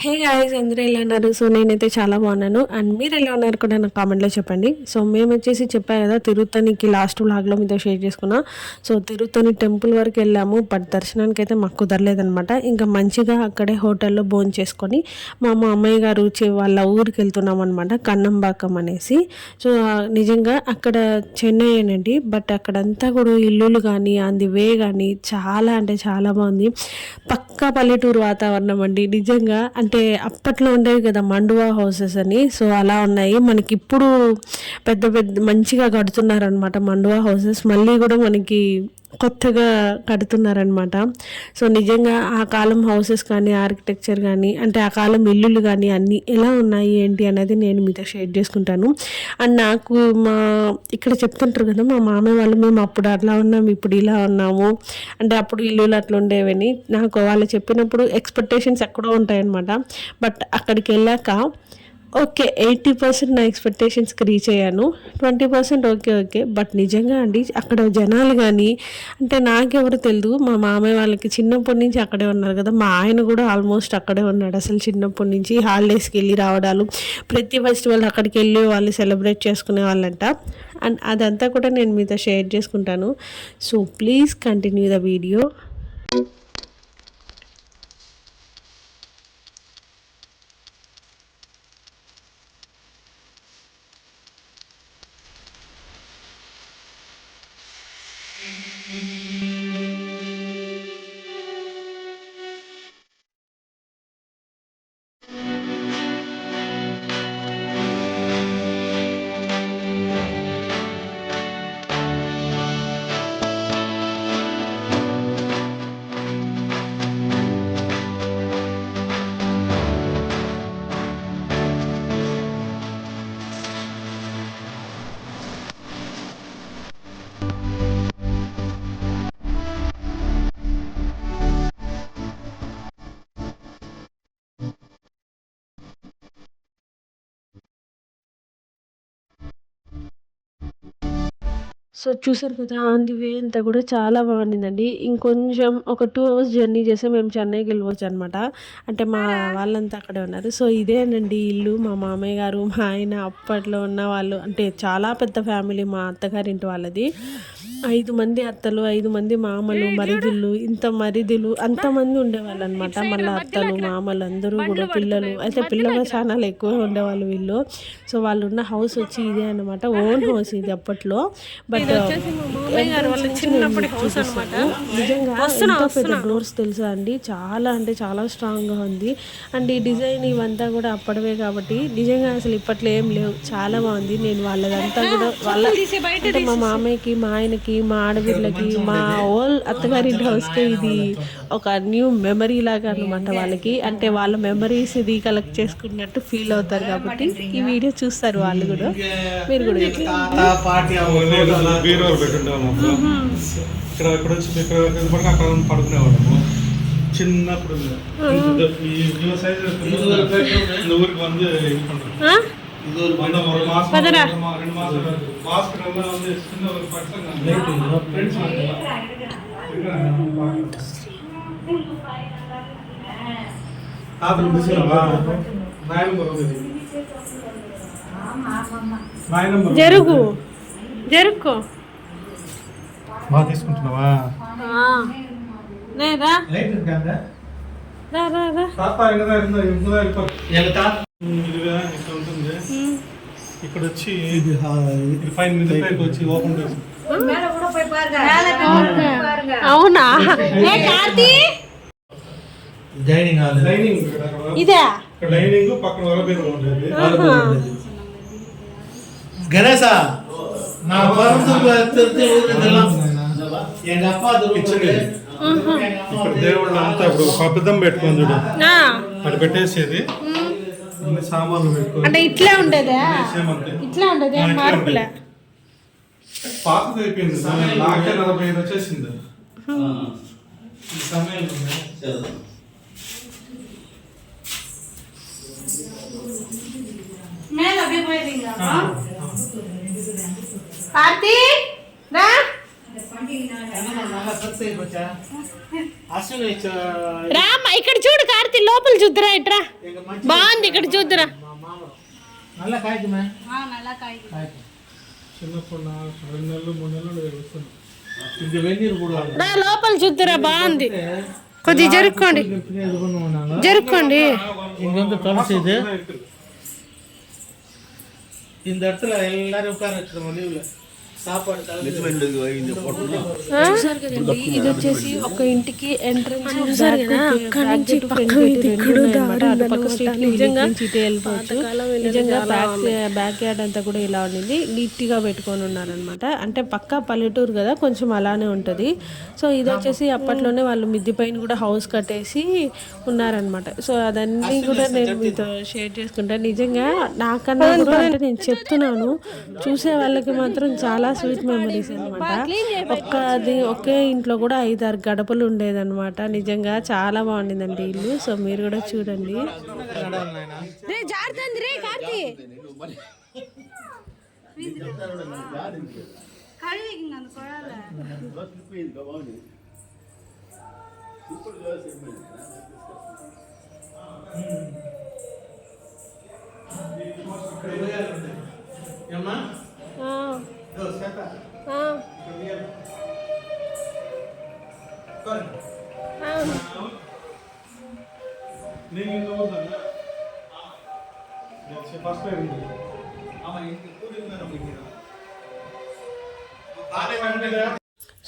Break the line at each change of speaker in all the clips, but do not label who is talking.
Hey guys, అందరూ ఎలా ఉన్నారు? సో నేనైతే చాలా బాగున్నాను. అండ్ మీరు ఎలా ఉన్నారు కూడా నాకు కామెంట్లో చెప్పండి. సో మేము వచ్చేసి చెప్పా కదా, తిరుత్తనికి లాస్ట్ వ్లాగ్లో మీతో షేర్ చేసుకున్నా. సో తిరుత్తని టెంపుల్ వరకు వెళ్ళాము, బట్ దర్శనానికి అయితే మాకు కుదరలేదనమాట. ఇంకా మంచిగా అక్కడే హోటల్లో భోజనం చేసుకొని మా అమ్మయ్య గారు వాళ్ళ ఊరికి వెళ్తున్నాం అనమాట, కన్నంబాకం అనేసి. సో నిజంగా అక్కడ చెన్నై అండి, బట్ అక్కడంతా కూడా ఇల్లులు కానీ అంది వే కానీ చాలా అంటే చాలా బాగుంది. పక్కా పల్లెటూరు వాతావరణం అండి నిజంగా. అంటే అప్పట్లో ఉండేవి కదా మండువా హౌసెస్ అని, సో అలా ఉన్నాయి. మనకి ఇప్పుడు పెద్ద పెద్ద మంచిగా కడుతున్నారనమాట మండువా హౌసెస్, మళ్ళీ కూడా మనకి కొత్తగా కడుతున్నారనమాట. సో నిజంగా ఆ కాలం హౌసెస్ కానీ ఆర్కిటెక్చర్ కానీ అంటే ఆ కాలం ఇల్లులు కానీ అన్నీ ఎలా ఉన్నాయి ఏంటి అనేది నేను మీతో షేర్ చేసుకుంటాను. అండ్ నాకు ఇక్కడ చెప్తుంటారు కదా మా మామయ్య వాళ్ళు, మేము అప్పుడు అట్లా ఉన్నాము ఇప్పుడు ఇలా ఉన్నాము అంటే అప్పుడు ఇల్లులు అట్లా ఉండేవని నాకు వాళ్ళు చెప్పినప్పుడు ఎక్స్పెక్టేషన్స్ ఎక్కడో ఉంటాయన్నమాట. బట్ అక్కడికి వెళ్ళాక ఓకే 80% నా ఎక్స్పెక్టేషన్స్కి రీచ్ అయ్యాను, 20% ఓకే. బట్ నిజంగా అండి అక్కడ జనాలు కానీ అంటే నాకెవరు తెలియదు, మా మామయ్య వాళ్ళకి చిన్నప్పటి నుంచి అక్కడే ఉన్నారు కదా, మా ఆయన కూడా ఆల్మోస్ట్ అక్కడే ఉన్నాడు అసలు చిన్నప్పటి నుంచి. హాలిడేస్కి వెళ్ళి రావడాలు, ప్రతి ఫెస్టివల్ అక్కడికి వెళ్ళి వాళ్ళు సెలబ్రేట్ చేసుకునే వాళ్ళంట. అండ్ అదంతా కూడా నేను మీతో షేర్ చేసుకుంటాను. So please continue the video. So చూసారు కదా, ఆన్ ది వే అంతా కూడా చాలా బాగుండిందండి. ఇంకొంచెం ఒక 2 hours జర్నీ చేస్తే మేము చెన్నైకి వెళ్ళవచ్చు అనమాట. అంటే మా వాళ్ళంతా అక్కడే ఉన్నారు. సో ఇదేనండి ఇల్లు, మా మామయ్య గారు మా ఆయన అప్పట్లో ఉన్న వాళ్ళు. అంటే చాలా పెద్ద ఫ్యామిలీ మా అత్తగారింటి వాళ్ళది. 5 మంది అత్తలు, 5 మంది మామలు, మరిదులు అంతమంది ఉండేవాళ్ళు అనమాట. మళ్ళీ అత్తలు మామలు అందరూ కూడా పిల్లలు అయితే పిల్లలు చాలా ఎక్కువ ఉండేవాళ్ళు వీళ్ళు. సో వాళ్ళు ఉన్న హౌస్ వచ్చి ఇదే అనమాట, ఓన్ హౌస్ ఇది అప్పట్లో. బట్ నిజంగా ఎంతో పెద్ద డోర్స్ తెలుసా అండి, చాలా అంటే చాలా స్ట్రాంగ్గా ఉంది. అండ్ ఈ డిజైన్ ఇవంతా కూడా అప్పటివే కాబట్టి నిజంగా అసలు ఇప్పట్లో ఏం లేవు, చాలా బాగుంది. నేను వాళ్ళదంతా కూడా అంటే మా మామయ్యకి, మా ఆయనకి, మా ఆడబిడ్డలకి, మా ఓల్ అత్తగారింటి హౌస్కి ఇది ఒక న్యూ మెమరీ లాగా అనమాట వాళ్ళకి. అంటే వాళ్ళ మెమరీస్ ఇది కలెక్ట్ చేసుకున్నట్టు ఫీల్ అవుతారు కాబట్టి ఈ వీడియో చూస్తారు వాళ్ళు కూడా. మీరు కూడా
బీరువాలు పెట్టుండేవాళ్ళం ఇక్కడ వచ్చి అక్కడ పడుకునేవాళ్ళము చిన్నప్పుడు. ఊరికి వంద
జరుగు జరుక్కో
బాగా తీసుకుంటున్నావా? ఇక్కడ వచ్చి ఫైన్ మీద వచ్చి ఓపెన్
అవునా? ఇదే
డైనింగ్ పక్కన వరబీరు ఉండేది.
గణేశ
దేవుళ్ళు అంతా ఇప్పుడు పబ్బిద్దం పెట్టుకొని చూడు, అటు పెట్టేసేది అన్ని సామాన్లు పెట్టుకో.
అంటే ఇట్లా ఉండేదా? ఇట్లా ఉండేది మార్పులే.
పాతది అయిపోయింది, నాకే 45 వచ్చేసింది.
రామ్మ ఇక్కడ చూడు కార్తీ, లోపల చూద్దురా, ఇట్రా బాగుంది, ఇక్కడ చూద్దురా. లోపల చూద్దురా, బాగుంది. కొద్ది జరుక్కోండి, జరుక్కోండి.
துளசி இது இந்த இடத்துல எல்லாரும் உட்கார வச்சிருக்கோம் லீவ்ல సాపాడు.
చూసారు కదండి, ఇది వచ్చేసి ఒక ఇంటికి ఎంట్రన్స్ నిజంగా నిజంగా బ్యాక్ యార్డ్ అంతా కూడా ఇలా ఉండింది, నీట్ గా పెట్టుకొని ఉన్నారనమాట. అంటే పక్కా పల్లెటూరు కదా, కొంచెం అలానే ఉంటది. సో ఇది వచ్చేసి అప్పట్లోనే వాళ్ళు మిద్ది పైన కూడా హౌస్ కట్టేసి ఉన్నారనమాట. సో అదన్నీ కూడా నేను మీతో షేర్ చేసుకుంటాను. నిజంగా నాకన్నా కూడా అంటే నేను చెప్తున్నాను, చూసే వాళ్ళకి మాత్రం చాలా స్వీట్ మెమరీస్ అనమాట. ఒకే ఇంట్లో కూడా 5-6 గడపలు ఉండేదన్నమాట. నిజంగా చాలా బాగుండిందండి ఇల్లు. సో మీరు కూడా చూడండి.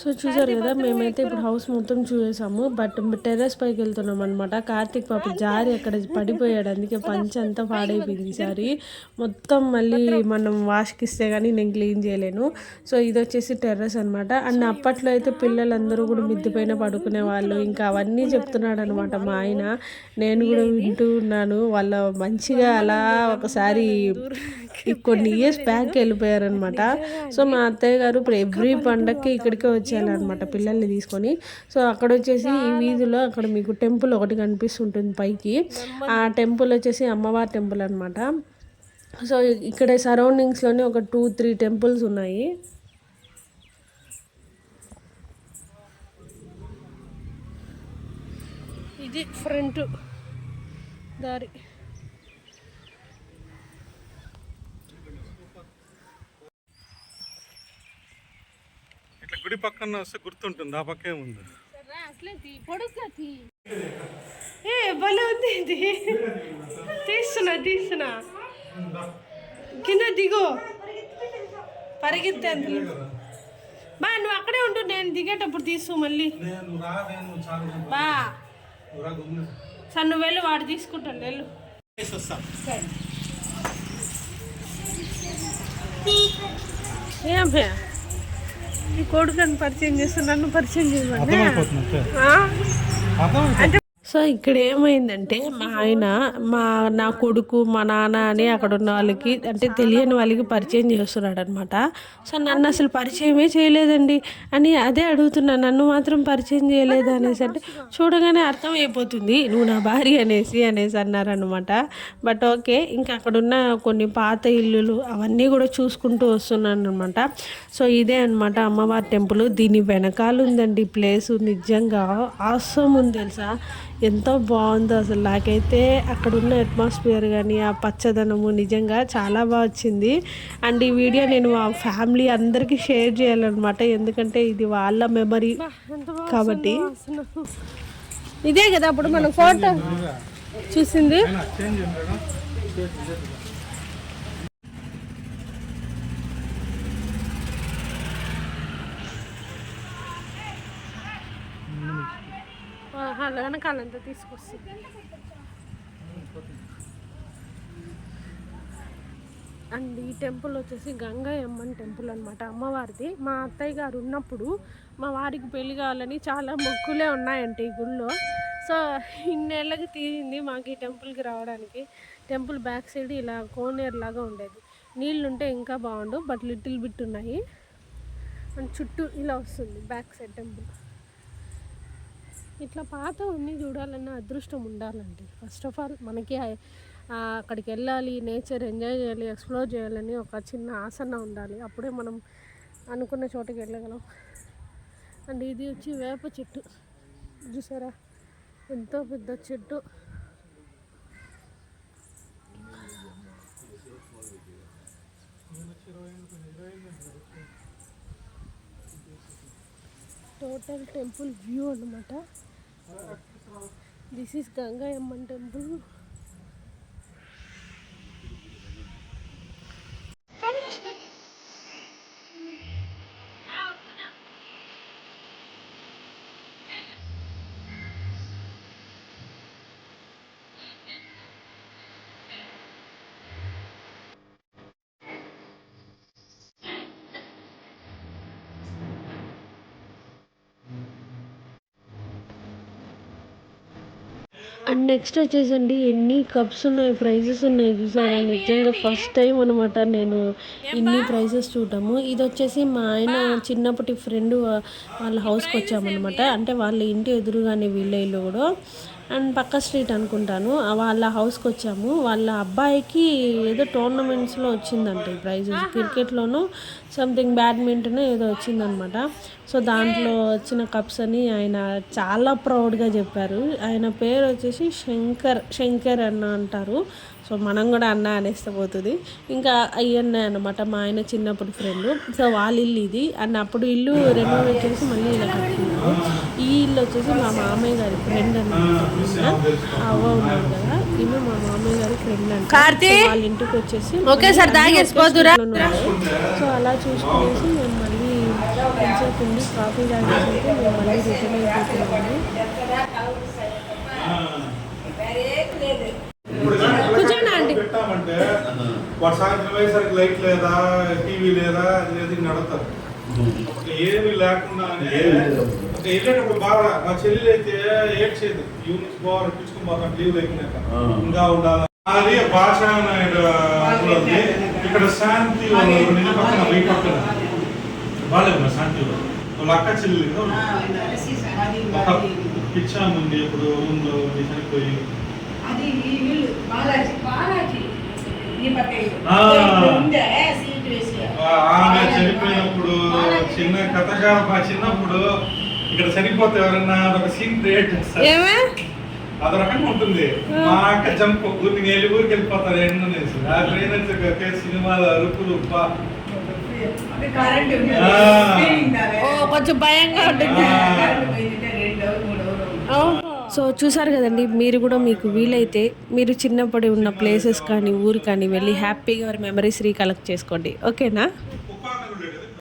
సో చూసారు కదా, మేమైతే ఇప్పుడు హౌస్ మొత్తం చూసాము. బట్ టెర్రస్ పైకి వెళ్తున్నాం అనమాట. కార్తీక్ పాప జారి అక్కడ పడిపోయాడు, అందుకే పంచ అంతా పాడైపోయింది ఈసారి మొత్తం. మళ్ళీ మనం వాష్కి ఇస్తే కానీ నేను క్లీన్ చేయలేను. సో ఇది వచ్చేసి టెర్రస్ అనమాట. అండ్ అప్పట్లో అయితే పిల్లలందరూ కూడా మిద్ది పైన పడుకునే వాళ్ళు, ఇంకా అవన్నీ చెప్తున్నాడు అనమాట మా ఆయన. నేను కూడా వింటూ ఉన్నాను. వాళ్ళ మంచిగా అలా ఒకసారి కొన్ని ఇయర్స్ బ్యాక్ వెళ్ళిపోయారనమాట. సో మా అత్తయ్య గారు ఇప్పుడు ఎవ్రీ పండగకి ఇక్కడికే వచ్చేయాలన్నమాట పిల్లల్ని తీసుకొని. సో అక్కడ వచ్చేసి ఈ వీధిలో అక్కడ మీకు టెంపుల్ ఒకటి కనిపిస్తుంటుంది పైకి. ఆ టెంపుల్ వచ్చేసి అమ్మవారి టెంపుల్ అనమాట. సో ఇక్కడ సరౌండింగ్స్లోనే ఒక 2-3 టెంపుల్స్ ఉన్నాయి. ఇది ఫ్రంట్ దారి.
గుడి పక్కన వస్తే గుర్తుంటుంది, ఆ పక్కే ఉంది.
భలే ఉంది ఇది. తీస్తున్నా కింద దిగో, పరిగెత్తాను బా. నువ్వు అక్కడే ఉంటు, నేను దిగేటప్పుడు తీసు మళ్ళీ బా. సార్ నువ్వు వెళ్ళు, వాడు తీసుకుంటాను వెళ్ళు. ఏం ఈ కొడుకుని పరిచయం చేస్తా, నన్ను పరిచయం చేయమని. సో ఇక్కడ ఏమైందంటే మా ఆయన నా కొడుకు మా నాన్న అని అక్కడ ఉన్న వాళ్ళకి అంటే తెలియని వాళ్ళకి పరిచయం చేస్తున్నాడు అనమాట. సో నన్ను అసలు పరిచయమే చేయలేదండి అని అదే అడుగుతున్నా, నన్ను మాత్రం పరిచయం చేయలేదు అనేసి. అంటే చూడగానే అర్థం అయిపోతుంది నువ్వు నా భార్య అనేసి అన్నారనమాట. బట్ ఓకే, ఇంకా అక్కడ ఉన్న కొన్ని పాత ఇల్లులు అవన్నీ కూడా చూసుకుంటూ వస్తున్నాను అనమాట. సో ఇదే అనమాట అమ్మవారి టెంపుల్. దీని వెనకాల ఉందండి ప్లేసు, నిజంగా ఆసమ్ ఉంది తెలుసా, ఎంతో బాగుందో అసలు. నాకైతే అక్కడ ఉన్న అట్మాస్ఫియర్ కానీ ఆ పచ్చదనము నిజంగా చాలా బాగా వచ్చింది. అండ్ ఈ వీడియో నేను మా ఫ్యామిలీ అందరికీ షేర్ చేయాలన్నమాట, ఎందుకంటే ఇది వాళ్ళ మెమరీ కాబట్టి. ఇదే కదా అప్పుడు మనం ఫోటో చూసింది. వెనకాలంతా తీసుకొస్తుంది. అండ్ ఈ టెంపుల్ వచ్చేసి గంగయ్యమ్మన్ టెంపుల్ అనమాట, అమ్మవారిది. మా అత్తయ్య గారు ఉన్నప్పుడు మా వారికి పెళ్లి కావాలని చాలా మొక్కులే ఉన్నాయంట ఈ గుళ్ళో. సో ఇన్నేళ్ళకి తీరింది మాకు ఈ టెంపుల్కి రావడానికి. టెంపుల్ బ్యాక్ సైడ్ ఇలా కోనేరు లాగా ఉండేది, నీళ్ళు ఉంటే ఇంకా బాగుండు, బట్ లిటిల్ బిట్ ఉన్నాయి. అండ్ చుట్టూ ఇలా వస్తుంది బ్యాక్ సైడ్ టెంపుల్. ఇట్లా పాత అన్నీ చూడాలన్న అదృష్టం ఉండాలండి. ఫస్ట్ ఆఫ్ ఆల్ మనకి అక్కడికి వెళ్ళాలి, నేచర్ ఎంజాయ్ చేయాలి, ఎక్స్ప్లోర్ చేయాలని ఒక చిన్న ఆసన ఉండాలి. అప్పుడే మనం అనుకున్న చోటుకి వెళ్ళగలం. అండ్ ఇది వచ్చి వేప చెట్టు, చూసారా ఎంతో పెద్ద చెట్టు. టోటల్ టెంపుల్ వ్యూ అన్నమాట. This is Gangayamman temple. And next వచ్చేసండి ఎన్ని కప్స్ ఉన్నాయి, ప్రైజెస్ ఉన్నాయి చూసారా. నిజంగా ఫస్ట్ టైం అనమాట నేను ఇన్ని ప్రైజెస్ చూడటము. ఇది వచ్చేసి మా ఆయన చిన్నప్పటి ఫ్రెండ్ వాళ్ళ హౌస్కి వచ్చామన్నమాట. అంటే వాళ్ళ ఇంటి ఎదురుగానే వీళ్ళ ఇల్లు కూడా, అండ్ పక్క స్ట్రీట్ అనుకుంటాను. వాళ్ళ హౌస్కి వచ్చాము. వాళ్ళ అబ్బాయికి ఏదో టోర్నమెంట్స్లో వచ్చిందంట ఈ ప్రైజెస్, క్రికెట్లోనూ సంథింగ్ బ్యాడ్మింటన్ ఏదో వచ్చిందనమాట. సో దాంట్లో వచ్చిన కప్స్ అని ఆయన చాలా ప్రౌడ్గా చెప్పారు. ఆయన పేరు వచ్చేసి శంకర్ అన్న అంటారు. సో మనం కూడా అన్న అనేస్తే పోతుంది. ఇంకా అయ్యన్న అనమాట మా ఆయన చిన్నప్పుడు ఫ్రెండ్. సో వాళ్ళ ఇల్లు ఇది. అండ్ అప్పుడు ఇల్లు రెనోవేట్ చేసి మళ్ళీ ఇలా కట్టుకున్నారు. ఈ ఇల్లు వచ్చేసి మా మామయ్య గారి ఫ్రెండ్ అనమాట. అవ్వ ఉన్నారు కదా, ఇవి మా మామయ్య గారి ఫ్రెండ్ అంటే వాళ్ళ ఇంటికి వచ్చేసి సో అలా చూసుకునేసి మేము మళ్ళీ కొంచెంసేపు ఉండి కాఫీ తాగేసి మేము మళ్ళీ రిటర్న్ అయిపోతున్నాము.
పెట్టామంటే వాడు సాయంత్రం అయ్యేసరికి లైట్ లేదా, టీవీ లేదా, అది నడుస్తారు. ఏమి లేకుండా వెళ్ళేటప్పుడు బాగా మా చెల్లెలు అయితే ఏడ్చేది, యూనిట్స్ బాగా పిచ్చుకుని పోతాం లీవ్ లేకున్నాక ఇంకా ఉండాలి. అది భాష ఇక్కడ శాంతి పక్కన వెయ్యి పక్కన బాగాలేదు శాంతి వాళ్ళ అక్క చెల్లెలు ఒక పిచ్చాముంది ఇప్పుడు రూమ్ లో చనిపోయి. ఆమె చనిపోయినప్పుడు చిన్న కథగా మా చిన్నప్పుడు ఇక్కడ చనిపోతే ఎవరన్నా అదొక సీన్ క్రియేట్ చేస్తారు, అదొక రకంగా ఉంటుంది. మా అక్క జంప్ ఊరికి వెళ్ళిపోతారు ఎండనేసి ఆ ట్రైన్ సినిమాలు అరుపులు
కొంచెం భయంగా ఉంటుంది. సో చూసారు కదండి, మీరు కూడా మీకు వీలైతే మీరు చిన్నప్పుడు ఉన్న ప్లేసెస్ కానీ ఊరు కానీ వెళ్ళి హ్యాపీగా మెమరీస్ రీకలెక్ట్ చేసుకోండి. ఓకేనా?